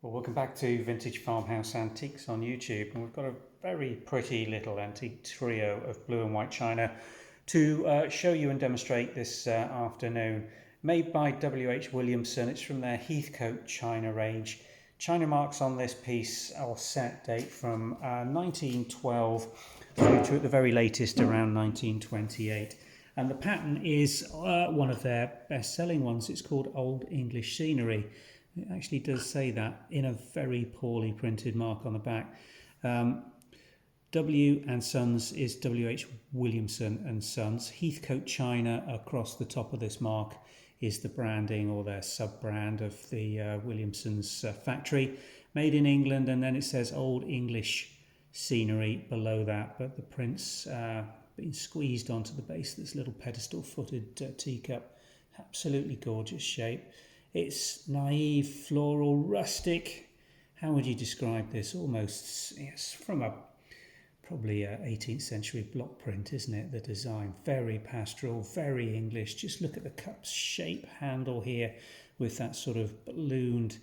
Well, welcome back to Vintage Farmhouse Antiques on YouTube, and we've got a very pretty little antique trio of blue and white china to show you and demonstrate this afternoon. Made by H Williamson. It's from their Heathcote china range. China marks on this piece or set date from 1912 through to at the very latest around 1928. And the pattern is one of their best-selling ones. It's called Old English Scenery. It actually does say that in a very poorly printed mark on the back. W and Sons is W.H. Williamson and Sons. Heathcote China across the top of this mark is the branding or their sub-brand of the Williamson's factory. Made in England, and then it says Old English Scenery below that, but the print's been squeezed onto the base of this little pedestal-footed teacup. Absolutely gorgeous shape. It's naive, floral, rustic. How would you describe this? Almost, yes, from a probably a 18th century block print, isn't it? The design, very pastoral, very English. Just look at the cup's shape handle here with that sort of ballooned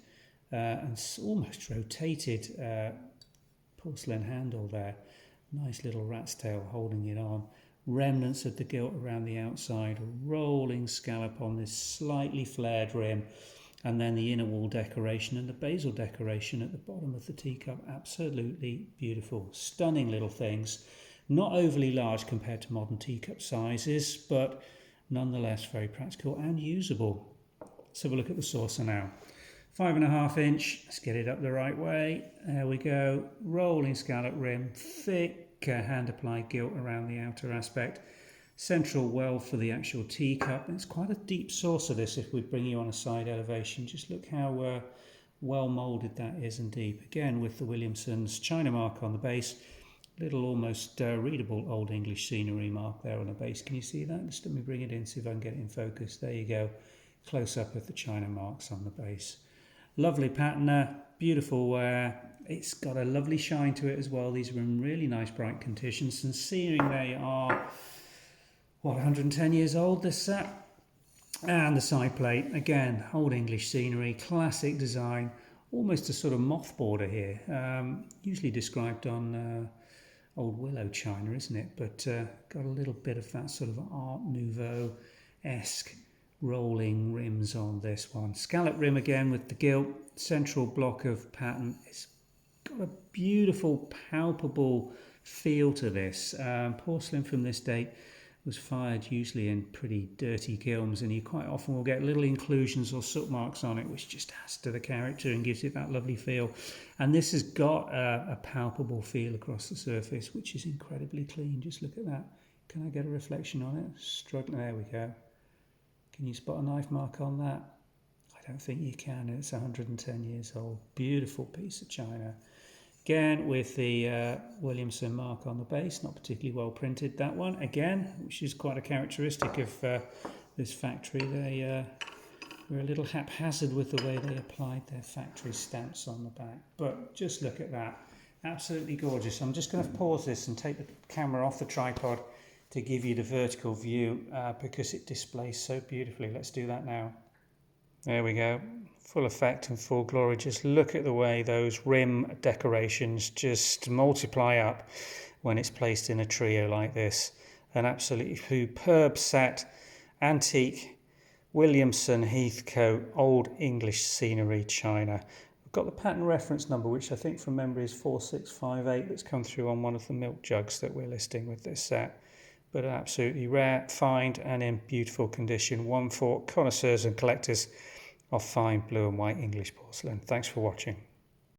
and almost rotated porcelain handle there. Nice little rat's tail holding it on. Remnants of the gilt around the outside, a rolling scallop on this slightly flared rim, and then the inner wall decoration and the basil decoration at the bottom of the teacup. Absolutely beautiful, stunning little things. Not overly large compared to modern teacup sizes, but nonetheless very practical and usable. Let's have a look at the saucer now. 5.5 inch, let's get it up the right way. There we go. Rolling scallop rim, thick hand applied gilt around the outer aspect. Central well for the actual teacup. It's quite a deep saucer, this, if we bring you on a side elevation. Just look how well moulded that is and deep. Again, with the Williamson's china mark on the base. Little almost readable Old English Scenery mark there on the base. Can you see that? Just let me bring it in, see if I can get it in focus. There you go. Close up of the china marks on the base. Lovely patina, beautiful wear. It's got a lovely shine to it as well. These are in really nice bright conditions. And seeing they are, what, 110 years old, this set? And the side plate, again, Old English Scenery, classic design. Almost a sort of moth border here. Usually described on old willow china, isn't it? But got a little bit of that sort of Art Nouveau-esque rolling rims on this one. Scallop rim again with the gilt, central block of pattern. It's got a beautiful, palpable feel to this. Porcelain from this date was fired usually in pretty dirty kilns, and you quite often will get little inclusions or soot marks on it, which just adds to the character and gives it that lovely feel. And this has got a palpable feel across the surface, which is incredibly clean. Just look at that. Can I get a reflection on it? Struggling. There we go. Can you spot a knife mark on that? I don't think you can. It's 110 years old. Beautiful piece of china. Again, with the Williamson mark on the base. Not particularly well printed, that one. Again, which is quite a characteristic of this factory. They were a little haphazard with the way they applied their factory stamps on the back. But just look at that. Absolutely gorgeous. I'm just going to pause this and take the camera off the tripod to give you the vertical view because it displays so beautifully. Let's do that now. There we go. Full effect and full glory. Just look at the way those rim decorations just multiply up when it's placed in a trio like this. An absolutely superb set. Antique Williamson Heathcote Old English Scenery china. We've got the pattern reference number, which I think from memory is 4658. That's come through on one of the milk jugs that we're listing with this set. But absolutely rare, fine and in beautiful condition. One for connoisseurs and collectors of fine blue and white English porcelain. Thanks for watching.